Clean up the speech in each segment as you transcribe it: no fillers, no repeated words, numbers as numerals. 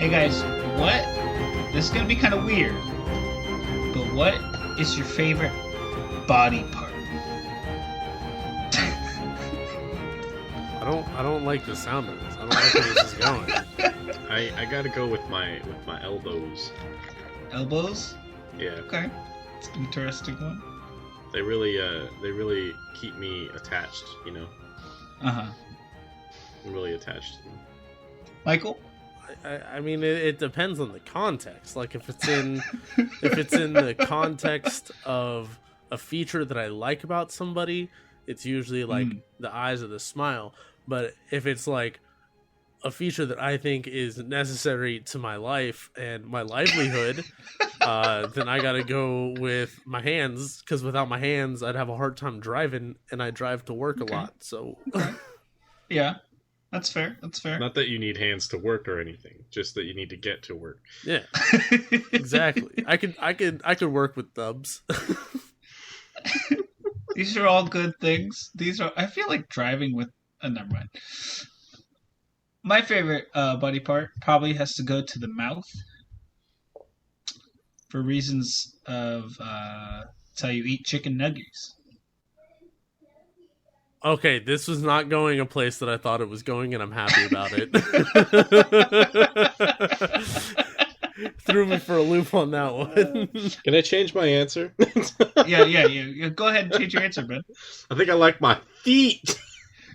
Hey guys, what? This is gonna be kind of weird, but what is your favorite body part? I don't like the sound of this. I don't like where this is going. I gotta go with my elbows. Elbows? Yeah. Okay, it's an interesting one. They really keep me attached, you know. Uh-huh. I'm really attached to them. Michael? I mean, it depends on the context. Like if it's in the context of a feature that I like about somebody, it's usually like the eyes or the smile. But if it's like a feature that I think is necessary to my life and my livelihood, then I gotta go with my hands, because without my hands, I'd have a hard time driving, and I drive to work a lot. So, Yeah, that's fair. That's fair. Not that you need hands to work or anything, just that you need to get to work. yeah, exactly. I could work with thumbs. These are all good things. I feel like driving with never mind. My favorite body part probably has to go to the mouth for reasons of it's how you eat chicken nuggets. Okay, this was not going a place that I thought it was going, and I'm happy about it. Threw me for a loop on that one. Can I change my answer? Yeah. Go ahead and change your answer, Ben. I think I like my feet.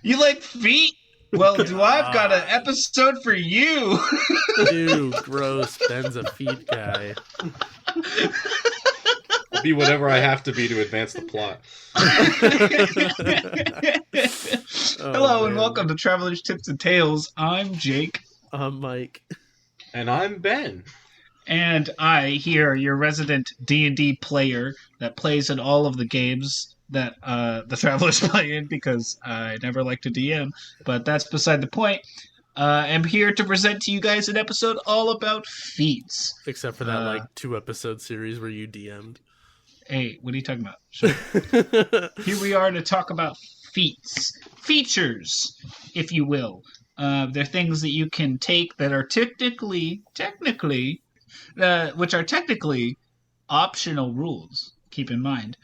You like feet? Well, I've got an episode for you. Ew, gross. Ben's a feet guy. I'll be whatever I have to be to advance the plot. Hello and welcome to Travelers, Tips, and Tales. I'm Jake. I'm Mike. And I'm Ben. And I, here, your resident D&D player that plays in all of the games that the Travelers play in, because I never like to DM, but that's beside the point. I'm here to present to you guys an episode all about Feats. Except for that 2-episode series where you DM'd. Hey, what are you talking about? Sure. Here we are to talk about Feats. Features, if you will. They're things that you can take that are technically optional rules. Keep in mind,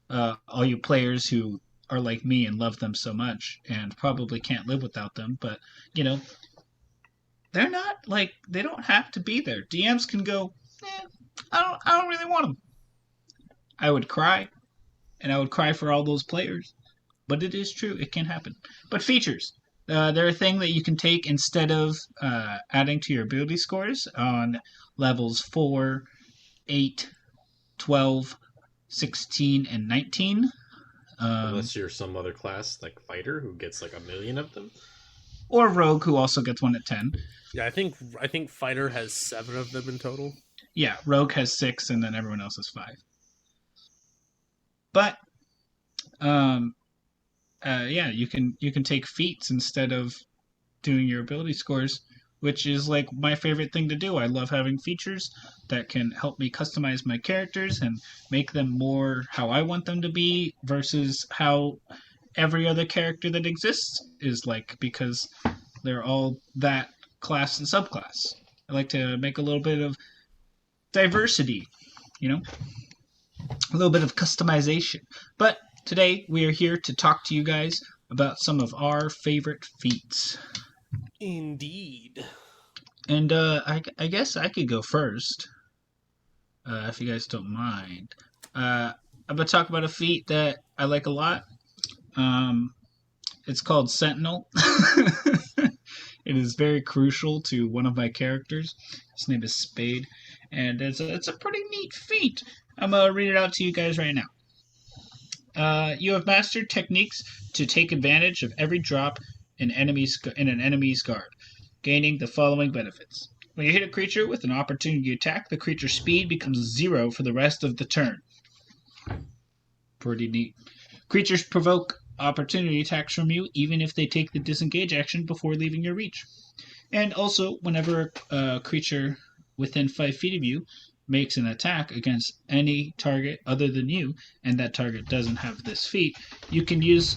all you players who are like me and love them so much and probably can't live without them, but, you know, they're not, like, they don't have to be there. DMs can go, I don't really want them. I would cry, and I would cry for all those players, but it is true, it can happen. But features. They're a thing that you can take instead of adding to your ability scores on levels 4, 8, 12, 16, and 19. Unless you're some other class, like Fighter, who gets like 1,000,000 of them. Or Rogue, who also gets one at 10. Yeah, I think Fighter has 7 of them in total. Yeah, Rogue has 6, and then everyone else has 5. But, yeah, you can take feats instead of doing your ability scores, which is like my favorite thing to do. I love having features that can help me customize my characters and make them more how I want them to be versus how every other character that exists is like, because they're all that class and subclass. I like to make a little bit of diversity, you know? A little bit of customization. But today we are here to talk to you guys about some of our favorite feats. Indeed. And I guess I could go first, if you guys don't mind. I'm going to talk about a feat that I like a lot. It's called Sentinel. It is very crucial to one of my characters. His name is Spade. And it's a pretty neat feat. I'm going to read it out to you guys right now. You have mastered techniques to take advantage of every drop in an enemy's guard, gaining the following benefits. When you hit a creature with an opportunity attack, the creature's speed becomes 0 for the rest of the turn. Pretty neat. Creatures provoke opportunity attacks from you, even if they take the disengage action before leaving your reach. And also, whenever a creature within 5 feet of you makes an attack against any target other than you, and that target doesn't have this feat, you can use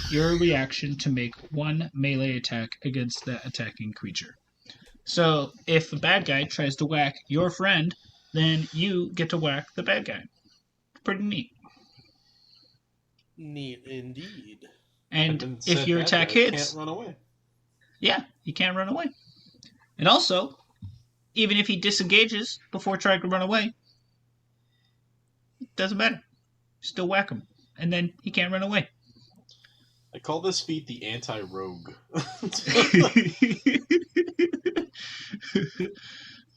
your reaction to make one melee attack against that attacking creature. So if the bad guy tries to whack your friend, then you get to whack the bad guy. Pretty neat. Neat indeed. And if you attack hits, can't run away. Yeah, he can't run away. And also, even if he disengages before trying to run away, it doesn't matter. Still whack him. And then he can't run away. I call this feat the anti-rogue.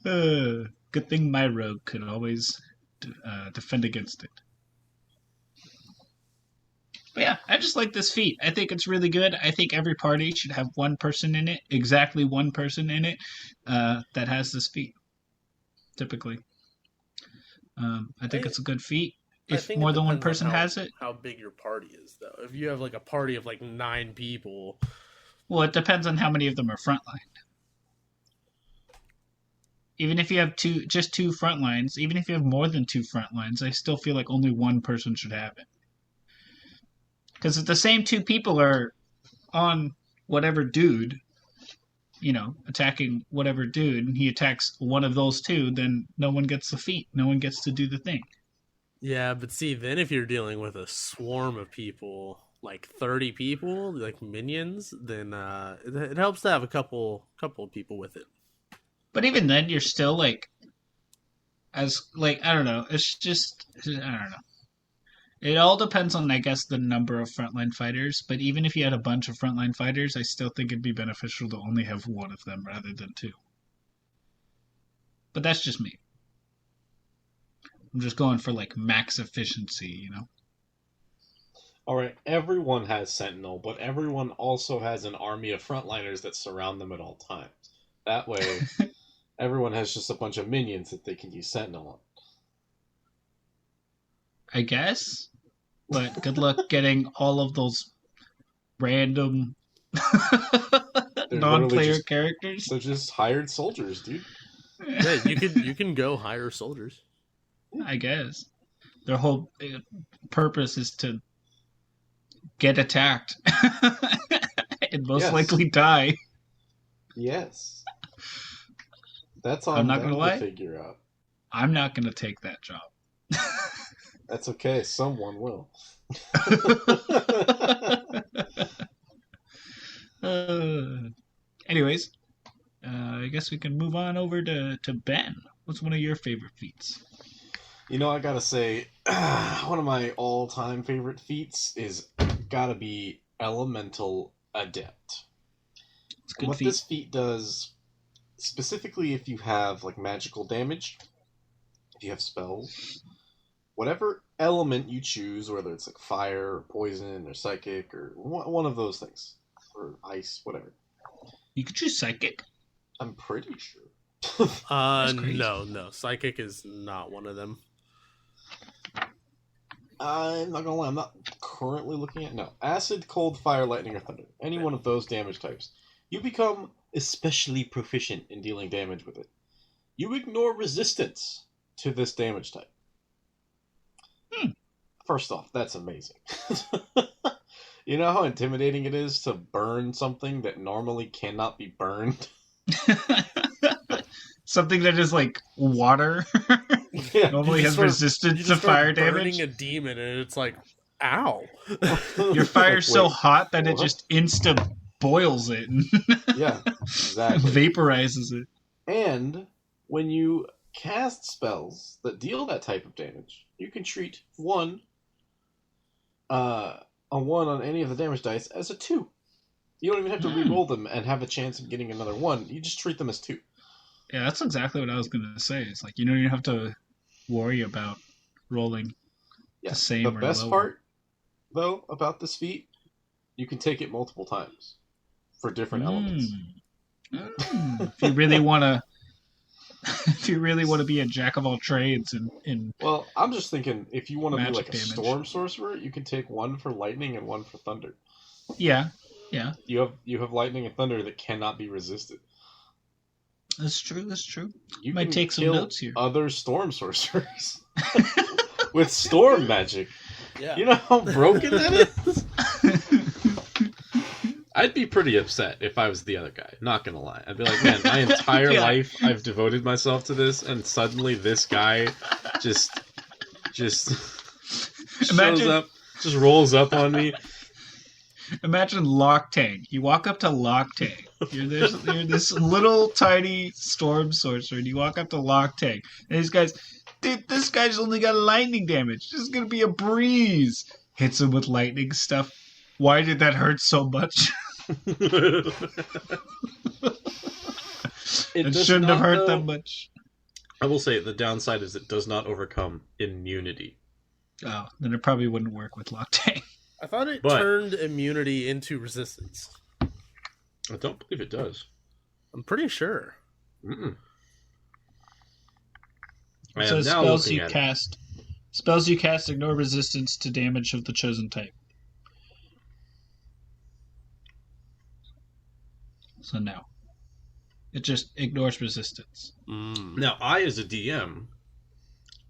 Good thing my rogue could always defend against it. But yeah, I just like this feat. I think it's really good. I think every party should have one person in it, exactly one person in it, that has this feat. Typically, I think it's a good feat. If more than one person has it, how big your party is, though. If you have like a party of like 9 people, well, it depends on how many of them are frontline. Even if you have just two front lines, even if you have more than 2 front lines, I still feel like only one person should have it. Because if the same 2 people are on whatever dude, attacking whatever dude, and he attacks one of those 2, then no one gets the feat. No one gets to do the thing. Yeah, but see, then if you're dealing with a swarm of people, like 30 people, like minions, then it helps to have a couple of people with it. But even then, you're still I don't know. It's just, I don't know. It all depends on, I guess, the number of frontline fighters. But even if you had a bunch of frontline fighters, I still think it'd be beneficial to only have one of them rather than 2. But that's just me. I'm just going for max efficiency, All right, everyone has Sentinel, but everyone also has an army of frontliners that surround them at all times. That way, everyone has just a bunch of minions that they can use Sentinel on. I guess. But good luck getting all of those random non-player characters. They're just hired soldiers, dude. Yeah, you can go hire soldiers. I guess. Their whole purpose is to get attacked and most likely die. Yes. That's all I'm not gonna lie. Figure out. I'm not gonna take that job. That's okay. Someone will. Anyways, I guess we can move on over to Ben. What's one of your favorite feats? I gotta say, one of my all-time favorite feats is gotta be Elemental Adept. It's a good what feat. This feat does, specifically if you have magical damage, if you have spells, whatever element you choose, whether it's fire, or poison, or psychic, or one of those things, or ice, whatever. You could choose psychic. I'm pretty sure. No, psychic is not one of them. I'm not gonna lie, I'm not currently looking at. No, acid, cold, fire, lightning, or thunder. Any one of those damage types. You become especially proficient in dealing damage with it. You ignore resistance to this damage type. First off, that's amazing. You know how intimidating it is to burn something that normally cannot be burned? Something that is water. Yeah, normally has resistance to fire damage. Burning a demon and it's ow. Your fire's so hot that it just insta boils it. Yeah, exactly. Vaporizes it. And when you cast spells that deal that type of damage, you can treat a 1 on any of the damage dice as a 2. You don't even have to re-roll them and have a chance of getting another 1. You just treat them as 2. Yeah, that's exactly what I was going to say. It's you don't even have to worry about rolling the same or lower. The best part, though, about this feat, you can take it multiple times for different elements. If you really want to be a jack of all trades Well, I'm just thinking, if you want to be a damage. storm sorcerer, you can take 1 for lightning and 1 for thunder. Yeah. You have lightning and thunder that cannot be resisted. That's true. You might can take some kill notes here. Other storm sorcerers with storm magic. Yeah. You know how broken that is? I'd be pretty upset if I was the other guy. Not gonna lie. I'd be like, man, my entire life I've devoted myself to this, and suddenly this guy just shows up, just rolls up on me. Imagine Loctang. You walk up to Loctang. You're this little tiny storm sorcerer, and you walk up to Loctang, and this guy's only got lightning damage. This is gonna be a breeze. Hits him with lightning stuff. Why did that hurt so much? It shouldn't have hurt that much. I will say the downside is it does not overcome immunity. Oh, then it probably wouldn't work with Loctang. I thought it turned immunity into resistance. I don't believe it does. I'm pretty sure. Mm-mm. It says spells you cast ignore resistance to damage of the chosen type. So no. It just ignores resistance. Now, I, as a DM,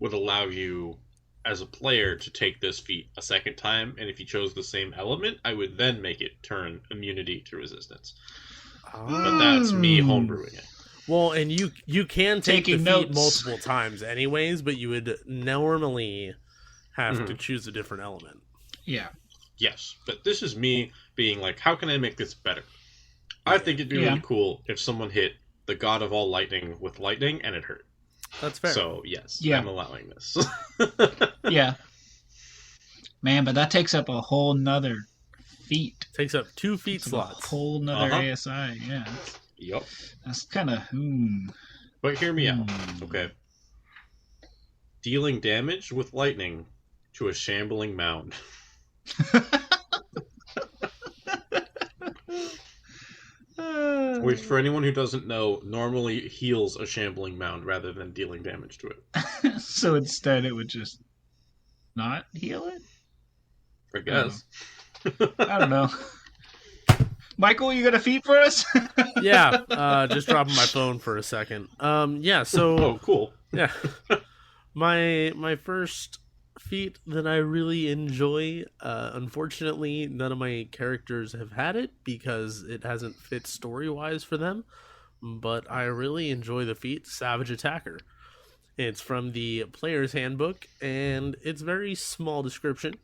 would allow you, as a player, to take this feat a second time, and if you chose the same element, I would then make it turn immunity to resistance. But that's me homebrewing it. Well, and you can take the feat multiple times anyways, but you would normally have to choose a different element. Yeah. Yes, but this is me being like, how can I make this better? I think it'd be really cool if someone hit the god of all lightning with lightning and it hurt. That's fair. So, yes, I'm allowing this. Yeah. Man, but that takes up a whole nother feat. Takes up 2 feat slots. A whole nother ASI, yeah. Yep. That's kind of, But hear me out, okay? Dealing damage with lightning to a shambling mound. Which, for anyone who doesn't know, normally heals a shambling mound rather than dealing damage to it. So instead it would just not heal it? I guess. I don't know. Michael, you got a feat for us? Yeah, just dropping my phone for a second. So... Oh, cool. Yeah. My first feat that I really enjoy, unfortunately, none of my characters have had it because it hasn't fit story-wise for them, but I really enjoy the feat Savage Attacker. It's from the Player's Handbook, and it's very small description.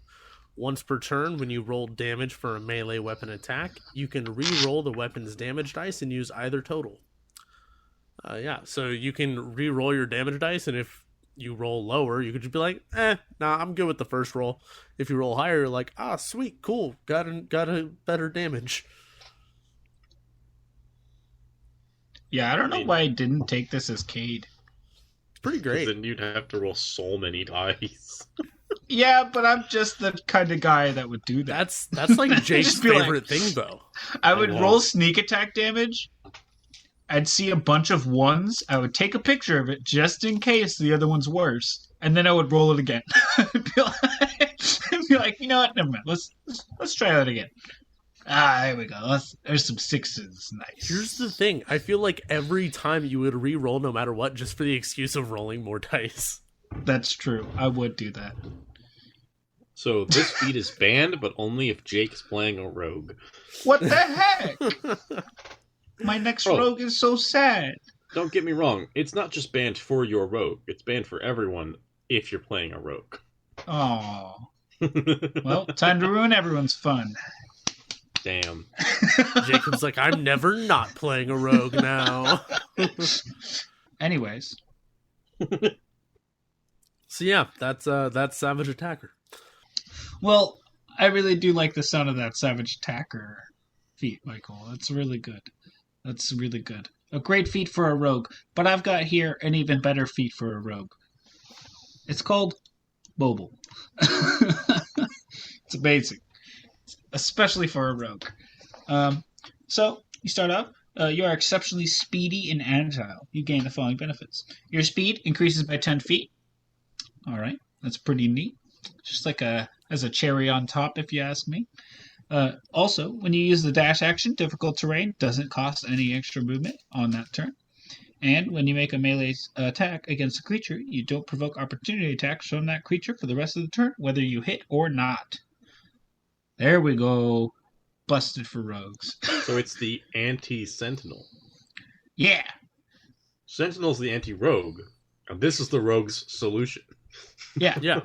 Once per turn, when you roll damage for a melee weapon attack, you can re-roll the weapon's damage dice and use either total. So you can re-roll your damage dice, and if you roll lower, you could just be like, I'm good with the first roll. If you roll higher, you're like, sweet, cool, got a better damage. Yeah, I don't know why I didn't take this as Cade. It's pretty great. Then you'd have to roll so many dice. Yeah, but I'm just the kind of guy that would do that. That's like Jake's favorite thing, though. I would roll sneak attack damage. I'd see a bunch of ones. I would take a picture of it just in case the other one's worse, and then I would roll it again. I'd be like, you know what? Never mind. Let's try that again. There we go. There's some 6s. Nice. Here's the thing. I feel like every time you would re-roll no matter what, just for the excuse of rolling more dice. That's true. I would do that. So this feat is banned, but only if Jake's playing a rogue. What the heck? My next rogue is so sad. Don't get me wrong. It's not just banned for your rogue. It's banned for everyone if you're playing a rogue. Oh. Well, time to ruin everyone's fun. Damn. Jacob's like, I'm never not playing a rogue now. Anyways. So yeah, that's Savage Attacker. Well, I really do like the sound of that Savage Attacker feat, Michael. That's really good. That's really good. A great feat for a rogue. But I've got here an even better feat for a rogue. It's called Mobile. It's amazing. Especially for a rogue. So, you start up. You are exceptionally speedy and agile. You gain the following benefits. Your speed increases by 10 feet. Alright, that's pretty neat. Just like as a cherry on top, if you ask me. Also, when you use the dash action, difficult terrain doesn't cost any extra movement on that turn. And when you make a melee attack against a creature, you don't provoke opportunity attacks from that creature for the rest of the turn, whether you hit or not. There we go. busted for rogues. So it's the anti-sentinel. Yeah. Sentinel's the anti-rogue, and this is the rogue's solution. Yeah. Yeah.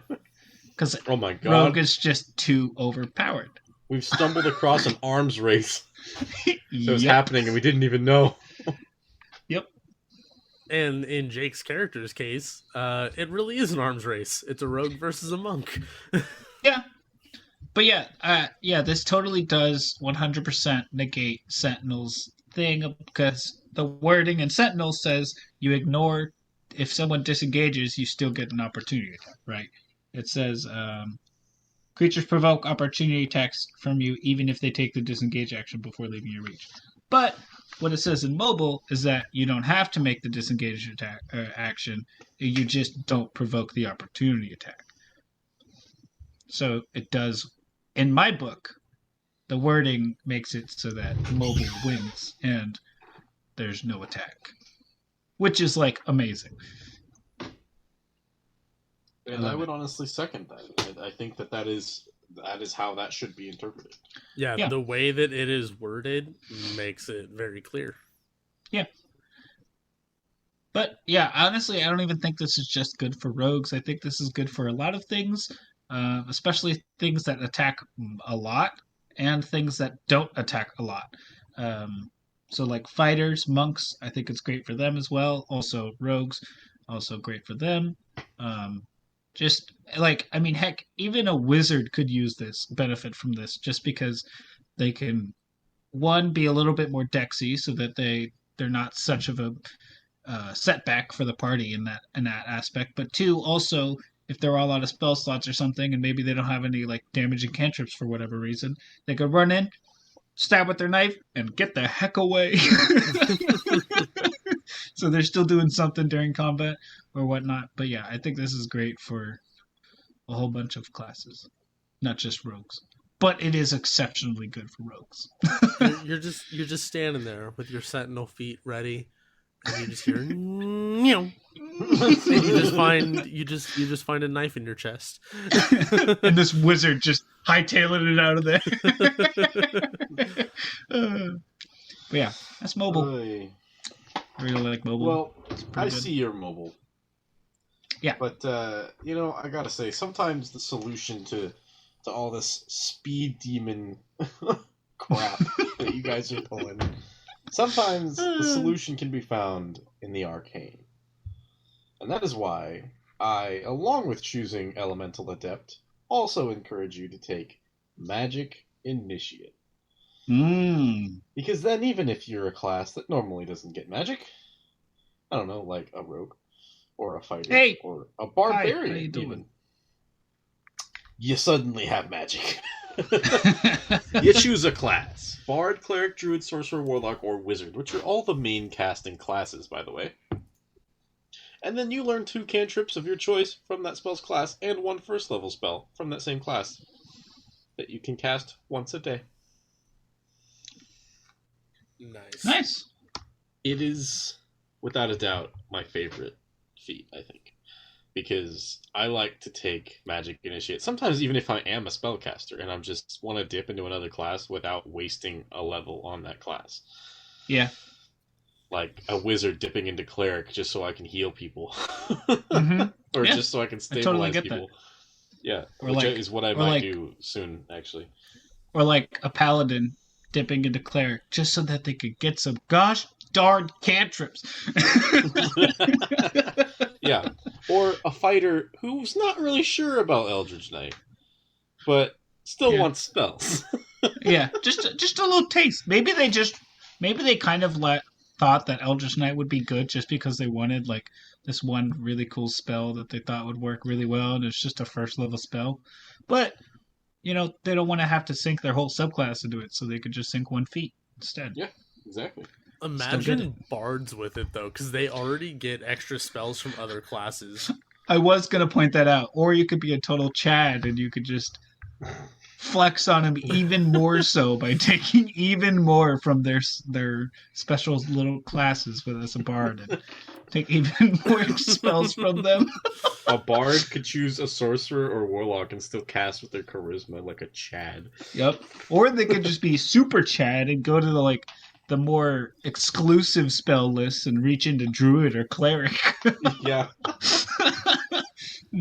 Because Oh my god. rogue is just too overpowered. We've stumbled across an arms race that was Yep. happening and we didn't even know. Yep. And in Jake's character's case, it really is an arms race. It's a rogue versus a monk. Yeah. But yeah, this totally does 100% negate Sentinel's thing, because the wording in Sentinel says you ignore, if someone disengages, you still get an opportunity attack, right? It says creatures provoke opportunity attacks from you even if they take the disengage action before leaving your reach. But what it says in mobile is that you don't have to make the disengage attack action, you just don't provoke the opportunity attack. So it does, in my book, the wording makes it so that mobile wins and there's no attack, which is like amazing. And I would honestly second that. I think that is how that should be interpreted. Yeah, the way that it is worded makes it very clear. Yeah. But yeah, honestly, I don't even think this is just good for rogues. I think this is good for a lot of things, especially things that attack a lot and things that don't attack a lot. So like fighters, monks, I think it's great for them as well. Also rogues, also great for them. Just like, I mean, heck, even a wizard could use this, benefit from this, just because they can, one, be a little bit more dexy so that they're not such of a setback for the party in that aspect. But two, also, if they're all out of spell slots or something, and maybe they don't have any like damaging cantrips for whatever reason, they could run in, stab with their knife, and get the heck away. So they're still doing something during combat or whatnot. But yeah, I think this is great for a whole bunch of classes, not just rogues. But it is exceptionally good for rogues. You're just standing there with your sentinel feet ready, and you just hear meow. And you just find a knife in your chest. And this wizard just hightailing it out of there. But yeah, that's mobile. I really like mobile. Well, I see your mobile. Yeah. But, I gotta say, sometimes the solution to all this speed demon crap that you guys are pulling, sometimes the solution can be found in the arcane. And that is why I, along with choosing Elemental Adept, also encourage you to take Magic Initiate. Because then even if you're a class that normally doesn't get magic, I don't know, like a rogue or a fighter or a barbarian even, you suddenly have magic. You choose a class. Bard, Cleric, Druid, Sorcerer, Warlock, or Wizard, which are all the main casting classes, by the way. And then you learn 2 cantrips of your choice from that spell's class and 1 first level spell from that same class that you can cast once a day. Nice. It is, without a doubt, my favorite feat, I think. Because I like to take Magic Initiate, sometimes even if I am a spellcaster, and I just want to dip into another class without wasting a level on that class. Yeah. Like a wizard dipping into Cleric just so I can heal people. Mm-hmm. Or just so I can stabilize people. That. Yeah, or which like, is what I might do soon, actually. Or like a paladin dipping into Cleric just so that they could get some gosh darn cantrips. Yeah. Or a fighter who's not really sure about Eldritch Knight, but still wants spells. Yeah, just a little taste. Maybe they kind of thought that Eldritch Knight would be good just because they wanted like this one really cool spell that they thought would work really well, and it's just a first level spell. But they don't want to have to sink their whole subclass into it, so they could just sink 1 feat instead. Yeah, exactly. Imagine bards with it though, because they already get extra spells from other classes. I was gonna point that out. Or you could be a total Chad and you could just flex on them even more so by taking even more from their special little classes with as a bard. And take even more spells from them. A bard could choose a sorcerer or warlock and still cast with their charisma like a Chad. Yep. Or they could just be super Chad and go to the more exclusive spell lists and reach into druid or cleric. Yeah.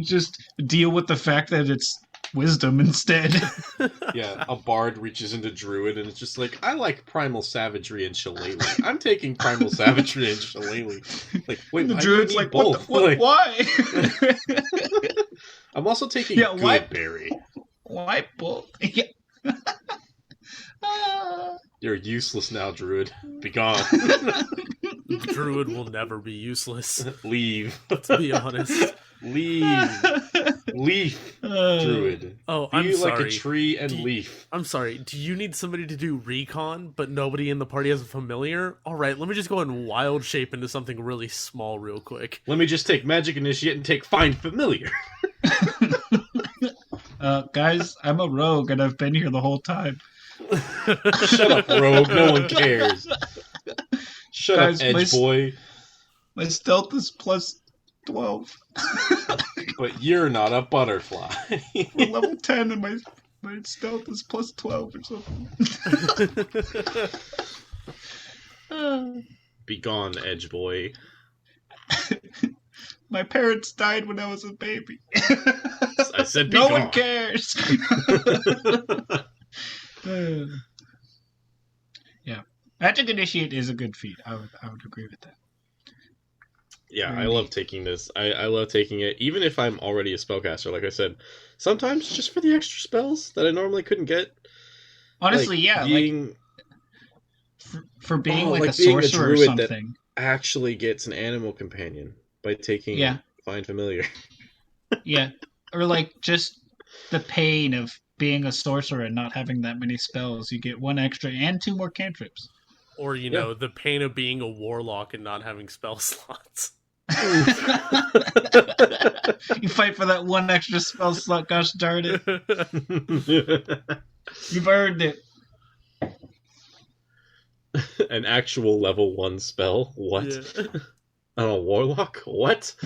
Just deal with the fact that it's wisdom instead. Yeah, a bard reaches into druid and it's just like, I like primal savagery and shillelagh. I'm taking primal savagery and shillelagh. Like, wait, The druid's like, both? Why? I'm also taking why? Goodberry. Why both? Yeah. You're useless now, druid. Be gone. Druid will never be useless. Leave. To be honest. Leave. Leaf. Druid. Oh, Be I'm sorry. like a tree and leaf. I'm sorry. Do you need somebody to do recon, but nobody in the party has a familiar? All right, let me just go and wild shape into something really small real quick. Let me just take magic initiate and take find familiar. Guys, I'm a rogue and I've been here the whole time. Shut up, rogue. No one cares. Shut Guys, up, edge boy. My stealth is plus 12. But you're not a butterfly. We're level 10 and my stealth is plus 12 or something. Be gone, edge boy. My parents died when I was a baby. I said be no gone. one cares. Yeah. Magic Initiate is a good feat. I would agree with that. Yeah, Very I love neat. taking this. I love taking it, even if I'm already a spellcaster. Like I said, sometimes just for the extra spells that I normally couldn't get. Honestly, like, yeah. being, for being Oh, like a like being a sorcerer or druid that- something. actually gets an animal companion by taking Yeah. Find Familiar. Yeah. Or like just the pain of being a sorcerer and not having that many spells. You get one extra and 2 more cantrips. Or, you know, the pain of being a warlock and not having spell slots. You fight for that one extra spell slot, gosh darn it. You've earned it. An actual level 1 spell? What? Yeah. On a warlock? What?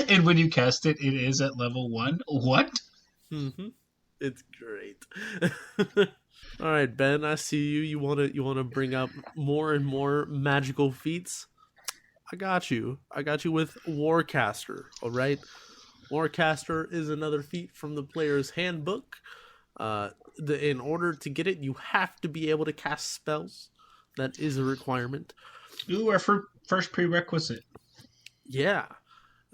And when you cast it, it is at level 1. What? Mm-hmm. It's great. All right, Ben, I see you. You wanna bring up more and more magical feats? I got you. I got you with Warcaster. All right, Warcaster is another feat from the player's handbook. In order to get it, you have to be able to cast spells. That is a requirement. Ooh, our first prerequisite. Yeah.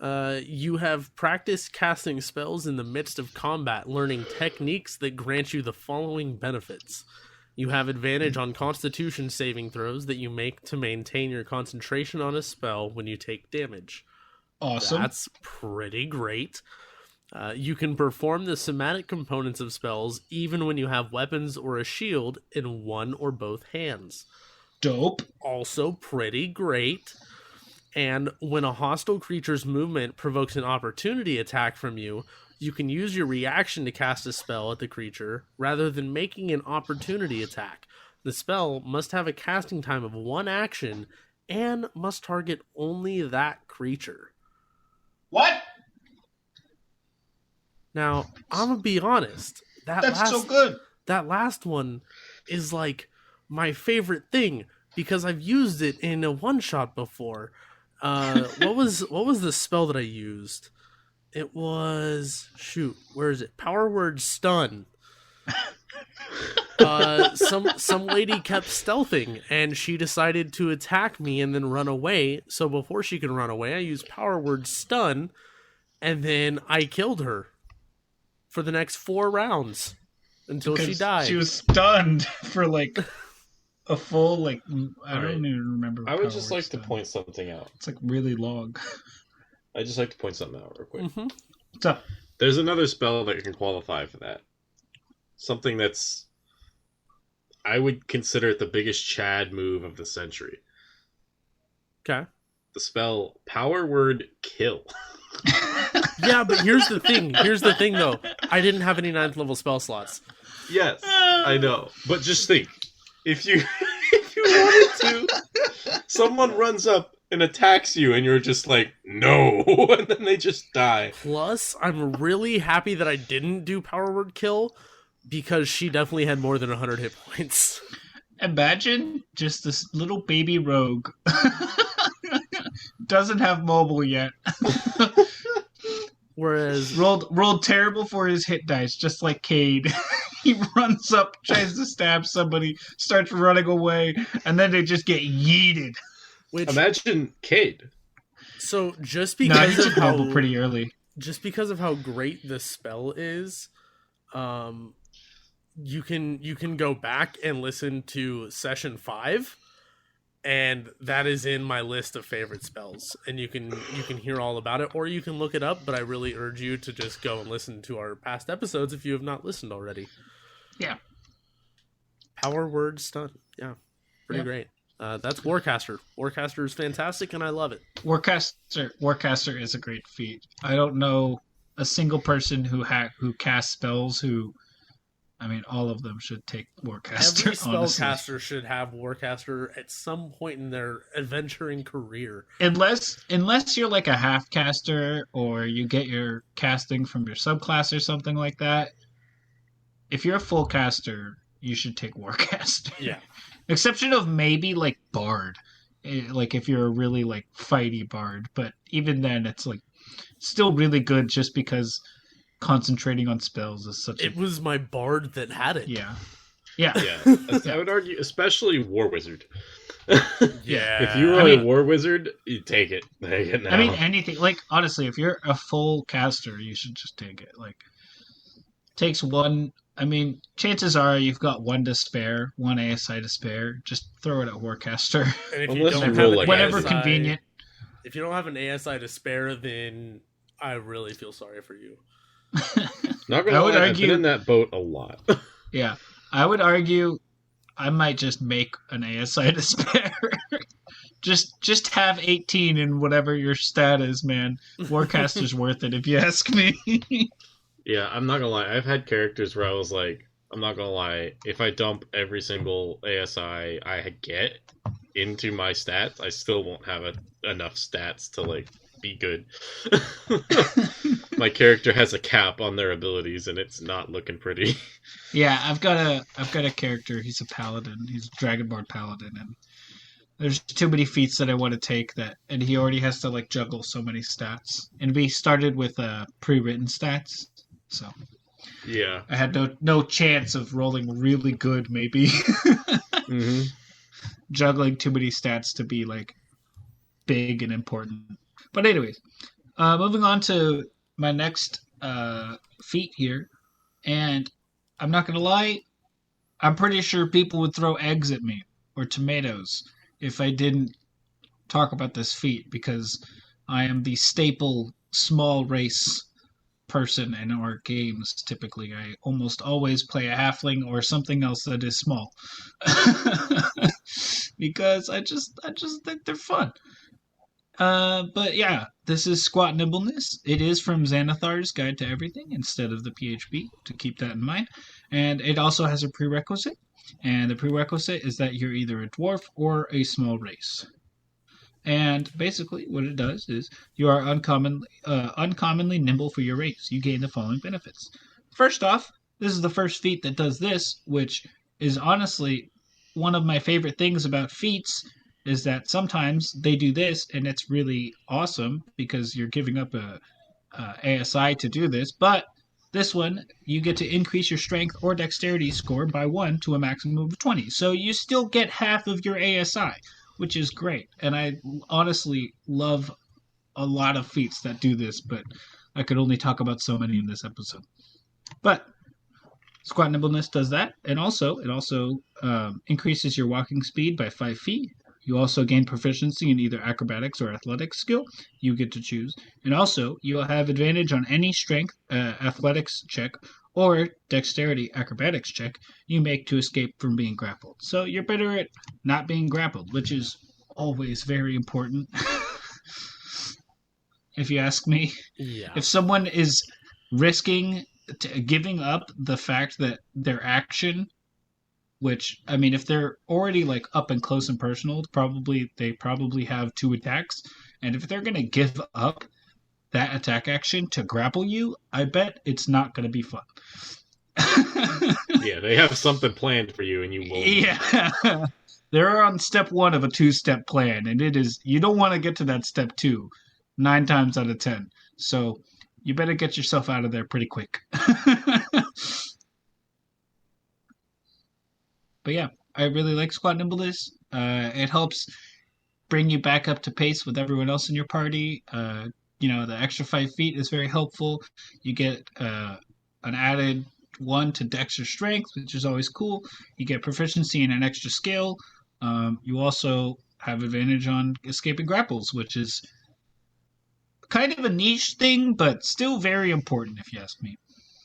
You have practiced casting spells in the midst of combat, learning techniques that grant you the following benefits. You have advantage on Constitution saving throws that you make to maintain your concentration on a spell when you take damage. Awesome. That's pretty great. You can perform the somatic components of spells even when you have weapons or a shield in one or both hands. Dope. Also pretty great. And when a hostile creature's movement provokes an opportunity attack from you, you can use your reaction to cast a spell at the creature rather than making an opportunity attack. The spell must have a casting time of 1 action and must target only that creature. What? Now, I'm gonna be honest. That's so good. That last one is like my favorite thing because I've used it in a one-shot before. What was the spell that I used? It was where is it? Power word stun. Some lady kept stealthing and she decided to attack me and then run away. So before she could run away, I used power word stun, and then I killed her for the next 4 rounds until she died. She was stunned for like a full I don't even remember. I would just like stun. to point something out. It's like really long. I'd just like to point something out real quick. Mm-hmm. What's up? There's another spell that can qualify for that. Something that's... I would consider it the biggest Chad move of the century. Okay. The spell Power Word Kill. Yeah, but here's the thing though. I didn't have any 9th level spell slots. Yes, I know. But just think. If you wanted to, someone runs up and attacks you, and you're just like, no, and then they just die. Plus, I'm really happy that I didn't do power word kill, because she definitely had more than 100 hit points. Imagine just this little baby rogue. Doesn't have mobile yet. Whereas rolled terrible for his hit dice, just like Cade. He runs up, tries to stab somebody, starts running away, and then they just get yeeted. Imagine Cade. So just because of how mobile pretty early, just because of how great the spell is, you can go back and listen to session 5. And that is in my list of favorite spells, and you can hear all about it, or you can look it up. But I really urge you to just go and listen to our past episodes if you have not listened already. Yeah, power word stun, yeah, pretty great. That's Warcaster. Warcaster is fantastic, and I love it. Warcaster is a great feat. I don't know a single person who casts spells who. I mean, all of them should take Warcaster. Every spellcaster should have Warcaster at some point in their adventuring career. Unless you're like a half caster, or you get your casting from your subclass or something like that. If you're a full caster, you should take Warcaster. Yeah. Exception of maybe like Bard. Like if you're a really like fighty Bard. But even then, it's like still really good just because concentrating on spells is such It was my Bard that had it. Yeah. I would argue, especially War Wizard. Yeah. If you are a War Wizard, you take it. Take it now. I mean, anything. Like, honestly, if you're a full caster, you should just take it. Like, takes one. I mean, chances are you've got one to spare, one ASI to spare. Just throw it at Warcaster. And if you don't have an whenever ASI, convenient. If you don't have an ASI to spare, then I really feel sorry for you. Not gonna lie, I've been in that boat a lot. Yeah, I would argue I might just make an ASI to spare. just have 18 in whatever your stat is, man. Warcaster's worth it if you ask me. Yeah, I'm not gonna lie. I've had characters where I was like, I'm not gonna lie, if I dump every single ASI I get into my stats, I still won't have enough stats to like be good. My character has a cap on their abilities, and it's not looking pretty. Yeah, I've got a character. He's a paladin. He's a Dragonborn paladin, and there's too many feats that I want to take and he already has to like juggle so many stats. And we started with pre-written stats, so yeah, I had no chance of rolling really good. Maybe mm-hmm. Juggling too many stats to be like big and important. But anyways, moving on to my next feat here, and I'm not gonna lie, I'm pretty sure people would throw eggs at me or tomatoes if I didn't talk about this feat, because I am the staple small race person in our games. Typically, I almost always play a halfling or something else that is small, because I just think they're fun. But yeah, this is Squat Nimbleness. It is from Xanathar's Guide to Everything instead of the PHP, to keep that in mind. And it also has a prerequisite. And the prerequisite is that you're either a dwarf or a small race. And basically what it does is you are uncommonly nimble for your race. You gain the following benefits. First off, this is the first feat that does this, which is honestly one of my favorite things about feats, is that sometimes they do this and it's really awesome because you're giving up a ASI to do this. But this one, you get to increase your strength or dexterity score by 1 to a maximum of 20. So you still get half of your ASI, which is great. And I honestly love a lot of feats that do this, but I could only talk about so many in this episode. But Squat Nimbleness does that, and also it also increases your walking speed by 5 feet. You also gain proficiency in either acrobatics or athletics skill. You get to choose. And also, you'll have advantage on any strength athletics check or dexterity acrobatics check you make to escape from being grappled. So you're better at not being grappled, which is always very important. If you ask me. Yeah. If someone is risking giving up the fact that their action which, I mean, if they're already like up and close and personal, they probably have 2 attacks. And if they're gonna give up that attack action to grapple you, I bet it's not gonna be fun. Yeah, they have something planned for you, and you won't. Yeah. They're on step 1 of a 2-step plan, and it is, you don't want to get to that step 2 9 times out of 10. So you better get yourself out of there pretty quick. But yeah, I really like Squat Nimbleness. It helps bring you back up to pace with everyone else in your party. The extra 5 feet is very helpful. You get an added 1 to Dex or Strength, which is always cool. You get proficiency in an extra skill. You also have advantage on escaping grapples, which is kind of a niche thing, but still very important if you ask me.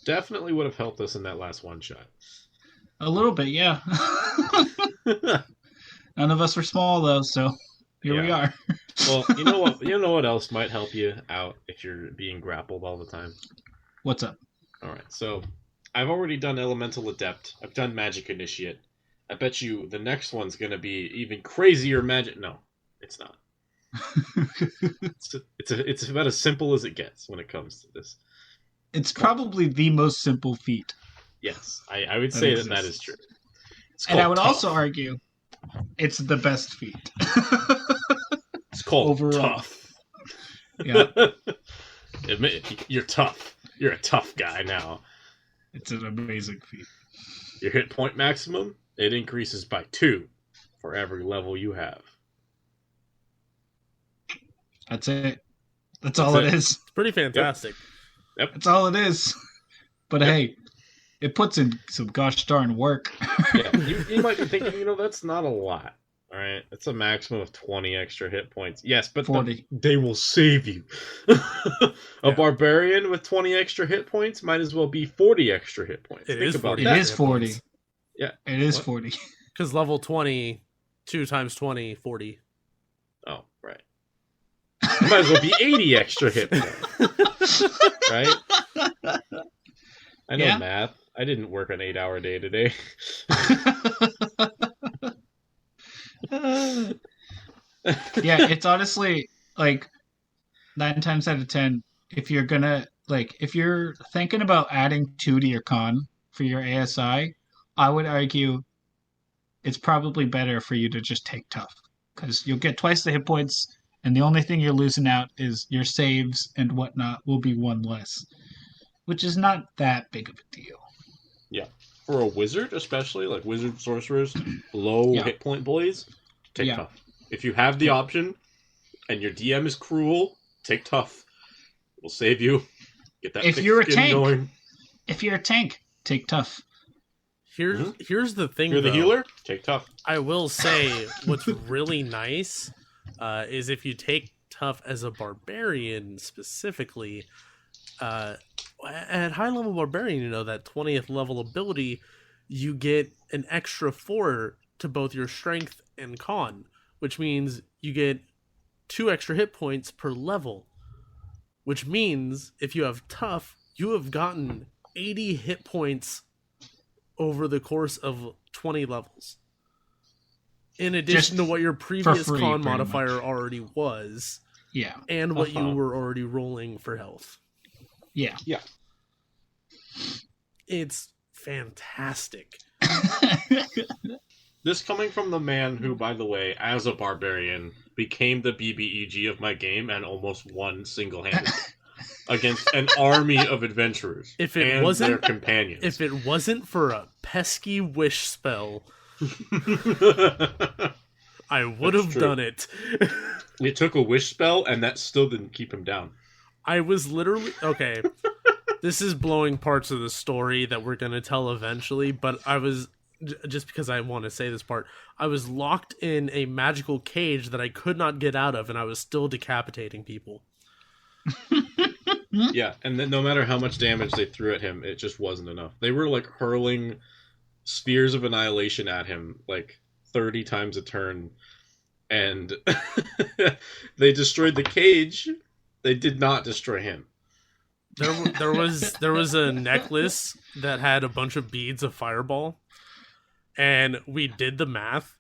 Definitely would have helped us in that last one shot. A little bit, yeah. None of us were small though, so here we are. Well, you know what? You know what else might help you out if you're being grappled all the time? What's up? All right, so I've already done Elemental Adept. I've done Magic Initiate. I bet you the next one's going to be even crazier magic. No, it's not. It's about as simple as it gets when it comes to this. It's probably the most simple feat. Yes, I would say that is true. And I would also argue it's the best feat. It's called overall. Tough. Yeah. Admit, you're tough. You're a tough guy now. It's an amazing feat. Your hit point maximum, it increases by 2 for every level you have. That's it. That's all it is. It's pretty fantastic. Yep. That's all it is. But hey, it puts in some gosh darn work. Yeah, you might be thinking, that's not a lot. All right, it's a maximum of 20 extra hit points. Yes, but 40. They will save you. Barbarian with 20 extra hit points might as well be 40 extra hit points. It is 40. It is 40. Yeah. It is 40. Because level 20, 2 times 20, 40. Oh, right. It might as well be 80 extra hit points. Right? I know math. I didn't work an 8-hour day today. Yeah, it's honestly like 9 times out of 10, if you're thinking about adding 2 to your con for your ASI, I would argue it's probably better for you to just take tough, because you'll get twice the hit points, and the only thing you're losing out is your saves and whatnot will be 1 less, which is not that big of a deal. Yeah. For a wizard, especially, like wizard sorcerers, low hit point boys, take tough. If you have the option and your DM is cruel, take tough. We'll save you. Get that if you're a tank going. If you're a tank, take tough. Here's the thing. You're the healer? Take tough. I will say what's really nice is if you take tough as a barbarian specifically, at high level barbarian, that 20th level ability, you get an extra 4 to both your strength and con, which means you get 2 extra hit points per level, which means if you have tough, you have gotten 80 hit points over the course of 20 levels. In addition to what your previous con modifier already was. Yeah. And what you were already rolling for health. Yeah. Yeah. It's fantastic. This coming from the man who, by the way, as a barbarian, became the BBEG of my game and almost won single-handedly against an army of adventurers and their companions. If it wasn't for a pesky wish spell, I would have done it. It took a wish spell, and that still didn't keep him down. I was literally... Okay, this is blowing parts of the story that we're going to tell eventually, but I was... Just because I want to say this part, I was locked in a magical cage that I could not get out of, and I was still decapitating people. Yeah, and then no matter how much damage they threw at him, it just wasn't enough. They were like hurling spheres of annihilation at him like 30 times a turn, and they destroyed the cage. They did not destroy him. There was a necklace that had a bunch of beads of fireball. and we did the math,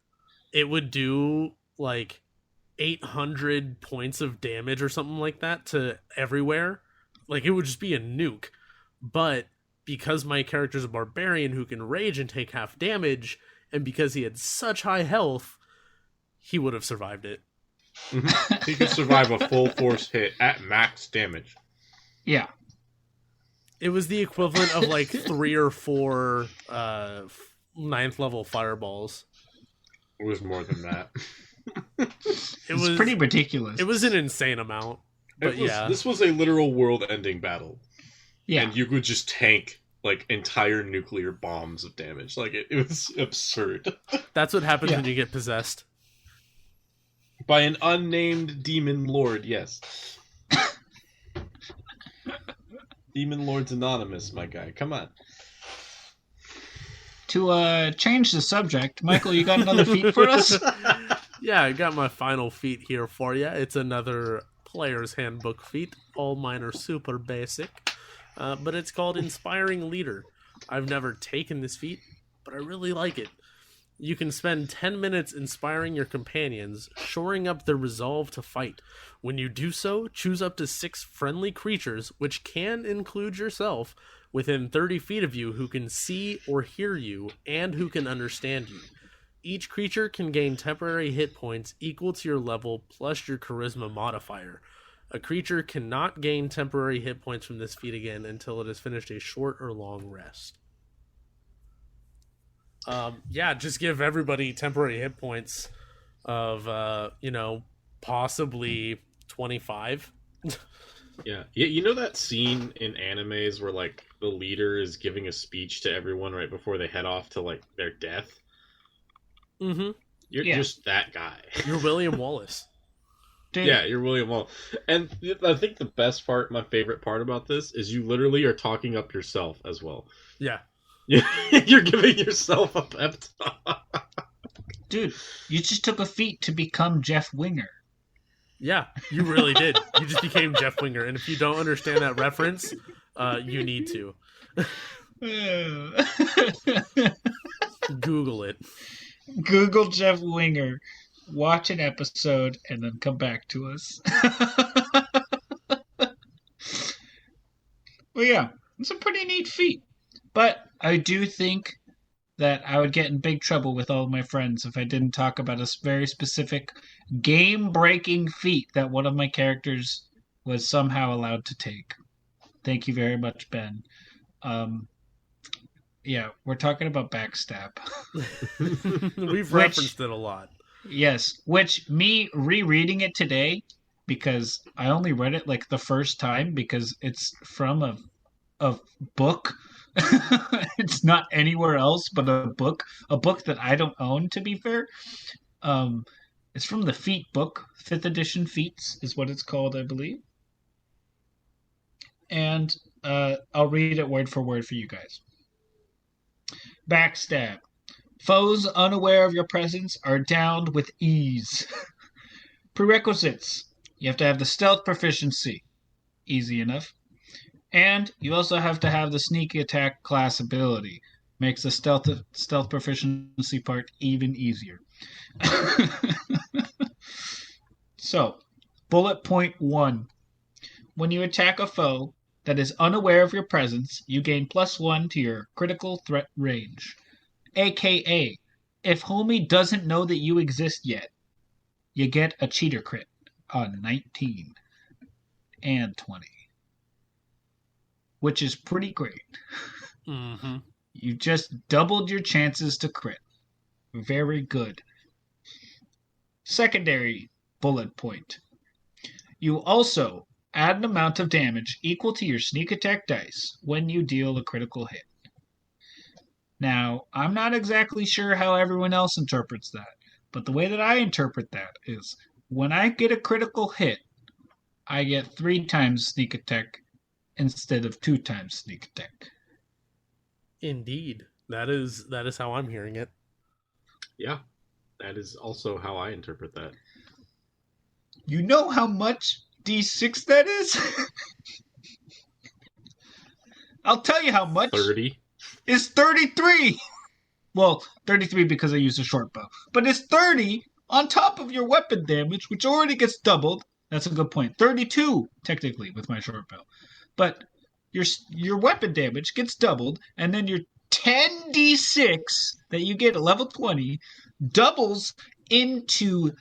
it would do like 800 points of damage or something like that to everywhere. Like, it would just be a nuke. But because my character's a barbarian who can rage and take half damage, and because he had such high health, he would have survived it. Mm-hmm. He could survive a full force hit at max damage. Yeah. It was the equivalent of like 3 or 4 9th level fireballs. It was more than that. It was pretty ridiculous. It was an insane amount. But this was a literal world-ending battle. Yeah. And you could just tank like entire nuclear bombs of damage. Like it was absurd. That's what happens when you get possessed. By an unnamed demon lord, yes. Demon Lords Anonymous, my guy. Come on. To change the subject, Michael, you got another feat for us? Yeah, I got my final feat here for you. It's another player's handbook feat. All mine are super basic. But it's called Inspiring Leader. I've never taken this feat, but I really like it. You can spend 10 minutes inspiring your companions, shoring up their resolve to fight. When you do so, choose up to 6 friendly creatures, which can include yourself, within 30 feet of you who can see or hear you and who can understand you. Each creature can gain temporary hit points equal to your level plus your charisma modifier. A creature cannot gain temporary hit points from this feat again until it has finished a short or long rest. Just give everybody temporary hit points of, possibly 25. Yeah. You know that scene in animes where, like, the leader is giving a speech to everyone right before they head off to, like, their death? Mm-hmm. You're just that guy. You're William Wallace. Dude. Yeah, you're William Wallace. And I think the best part, my favorite part about this, is you literally are talking up yourself as well. Yeah. You're giving yourself a pep talk. Dude, you just took a feat to become Jeff Winger. Yeah, you really did. You just became Jeff Winger. And if you don't understand that reference, you need to. Google it. Google Jeff Winger, watch an episode, and then come back to us. Well, yeah, it's a pretty neat feat. But I do think that I would get in big trouble with all of my friends if I didn't talk about a very specific game-breaking feat that one of my characters was somehow allowed to take. Thank you very much, Ben. Yeah, we're talking about backstab. We've referenced it a lot. Yes, which me rereading it today, because I only read it like the first time because it's from a book. It's not anywhere else but a book that I don't own, to be fair. It's from the Feat book, 5th edition Feats is what it's called, I believe. And I'll read it word for word for you guys. Backstab. Foes unaware of your presence are downed with ease. Prerequisites. You have to have the stealth proficiency. Easy enough. And you also have to have the sneak attack class ability. Makes the stealth proficiency part even easier. So, bullet point 1. When you attack a foe that is unaware of your presence, you gain +1 to your critical threat range. AKA, if homie doesn't know that you exist yet, you get a cheater crit on 19 and 20. Which is pretty great. Mm-hmm. You just doubled your chances to crit. Very good. Secondary bullet point. You also add an amount of damage equal to your sneak attack dice when you deal a critical hit. Now, I'm not exactly sure how everyone else interprets that, but the way that I interpret that is when I get a critical hit, I get 3 times sneak attack instead of 2 times sneak attack. Indeed. That is how I'm hearing it. Yeah, that is also how I interpret that. You know how much D6 that is? I'll tell you how much. 30. It's 33! Well, 33 because I used a short bow. But it's 30 on top of your weapon damage, which already gets doubled. That's a good point. 32, technically, with my short bow. But your weapon damage gets doubled, and then your 10d6 that you get at level 20 doubles into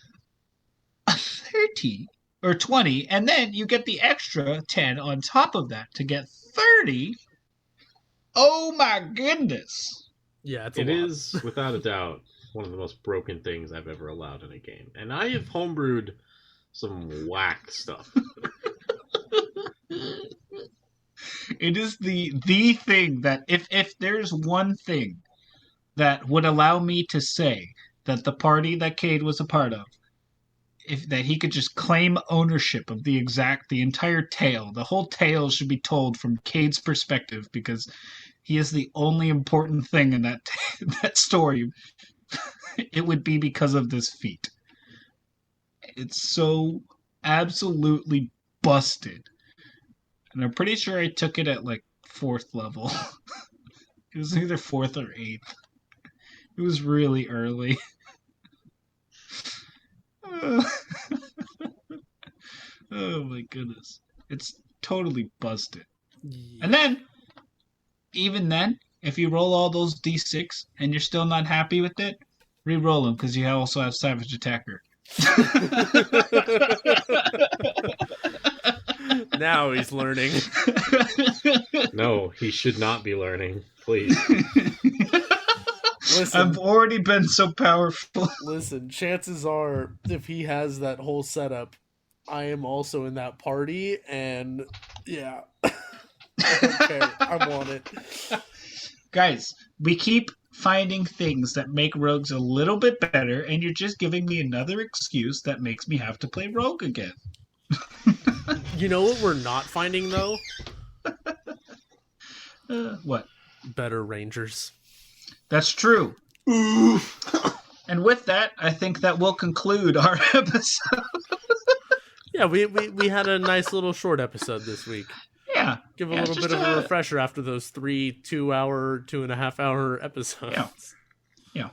a 30 or 20, and then you get the extra 10 on top of that to get 30. Oh my goodness. Yeah, It is, without a doubt, one of the most broken things I've ever allowed in a game. And I have homebrewed some whack stuff. It is the thing that if there's one thing that would allow me to say that the party that Cade was a part of, if that he could just claim ownership of the entire tale, the whole tale should be told from Cade's perspective because he is the only important thing in that that story. It would be because of this feat. It's so absolutely busted. And I'm pretty sure I took it at like 4th level. It was either 4th or 8th. It was really early. Oh my goodness. It's totally busted. Yeah. And then, even then, if you roll all those d6 and you're still not happy with it, re-roll them because you also have Savage Attacker. Now he's learning. No, he should not be learning. Please. Listen, I've already been so powerful. listen, chances are, if he has that whole setup, I am also in that party, and yeah. Okay, I want it. Guys, we keep finding things that make rogues a little bit better, and you're just giving me another excuse that makes me have to play rogue again. You know what we're not finding, though? What? Better rangers. That's true. And with that, I think that will conclude our episode. Yeah, we had a nice little short episode this week. Yeah. Give a little bit of a refresher after those 3 2-hour, 2.5-hour episodes. Yeah.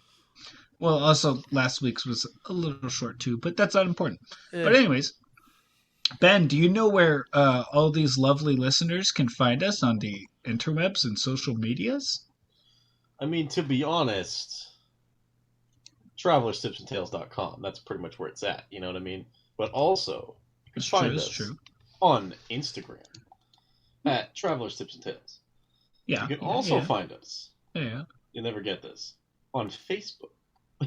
Well, also last week's was a little short too, but that's not important. Yeah. But anyways, Ben, do you know where all these lovely listeners can find us on the interwebs and social medias? I mean, to be honest, travelerstipsandtales.com. That's pretty much where it's at. You know what I mean? But also, you can find us on Instagram at travelerstipsandtales. Yeah. You can also find us. Yeah. You'll never get this. On Facebook.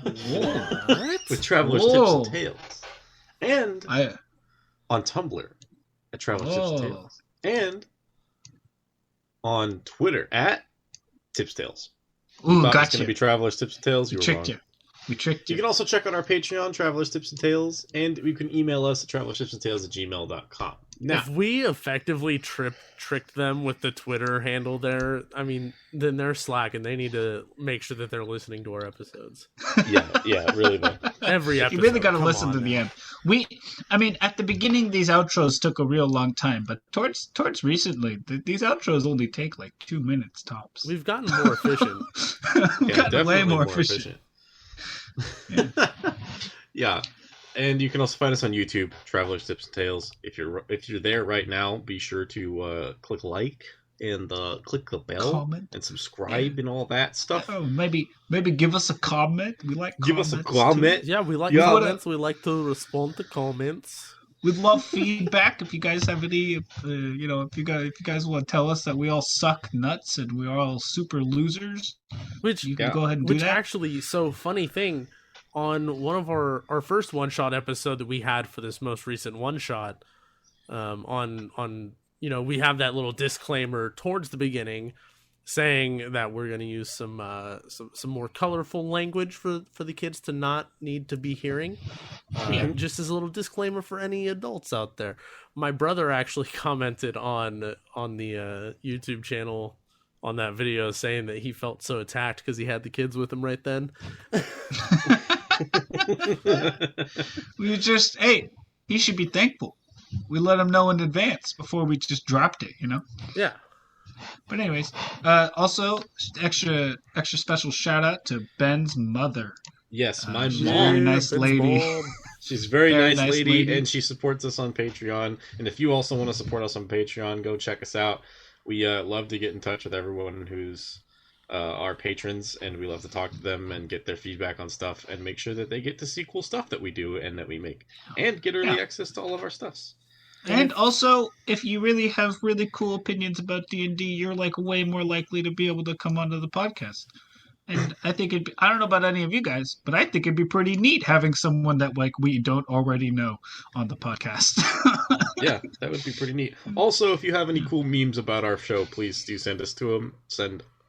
What? With Traveler's Tips and Tales. And I on Tumblr at Traveler's Tips and Tales. And on Twitter at Tips Tales. Ooh, It's gotcha. going to be Traveler's Tips and Tales. You were wrong. We tricked you. You can also check out our Patreon, Traveler's Tips and Tales, and you can email us at travelerstipsandtales@gmail.com. Now, If we effectively tricked them with the Twitter handle there, I mean, then they're slacking. They need to make sure that they're listening to our episodes. yeah, really though. Every episode. You really got to Come listen on to the now. end. I mean, at the beginning, these outros took a real long time, but towards recently, these outros only take like 2 minutes tops. We've gotten more efficient. We've gotten way definitely more efficient. Yeah. And you can also find us on YouTube, Traveler's Tips and Tales. If you're there right now, be sure to click like and click the bell Comment. and subscribe and all that stuff. Oh, maybe give us a comment. We like Give us a comments, comment. Yeah, we like Yeah. comments. We like to respond to comments. too. We'd love feedback if you guys have any. If you guys want to tell us that we all suck nuts and we're all super losers, Which you can go ahead and do Which that. actually, so funny thing, on one of our first one-shot episode that we had for this most recent one-shot, we have that little disclaimer towards the beginning saying that we're going to use some more colorful language for the kids to not need to be hearing. Just as a little disclaimer for any adults out there. My brother actually commented on the YouTube channel on that video saying that he felt so attacked because he had the kids with him right then. He should be thankful. We let him know in advance before we just dropped it, Yeah. But anyways, also extra special shout out to Ben's mother. Yes, my she's a mom. very nice Ben's lady. mom. She's a very, Very nice, nice lady, lady. and she supports us on Patreon. And if you also want to support us on Patreon, go check us out. We love to get in touch with everyone who's our patrons, and we love to talk to them and get their feedback on stuff and make sure that they get to see cool stuff that we do and that we make, and get early access to all of our stuffs. And also, if you really have really cool opinions about D&D, you're like way more likely to be able to come onto the podcast. And I think I don't know about any of you guys, but I think it'd be pretty neat having someone that like we don't already know on the podcast. Yeah, that would be pretty neat. Also, if you have any cool memes about our show, please do send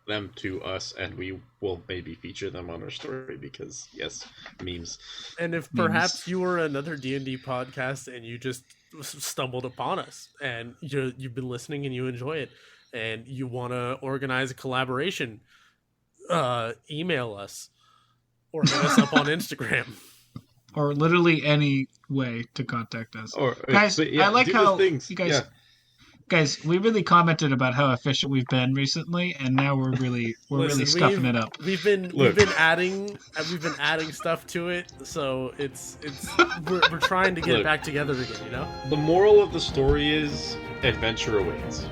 them to us, and we will maybe feature them on our story because, yes, memes. And if perhaps you were another D&D podcast and you just stumbled upon us and you've been listening and you enjoy it and you want to organize a collaboration, email us or hit us up on Instagram. Or literally any way to contact us. Or, guys, I like how you guys... Yeah. Guys, we really commented about how efficient we've been recently, and now we're really scuffing it up. We've been adding stuff to it, so we're trying to get it back together again. You know. The moral of the story is adventure awaits.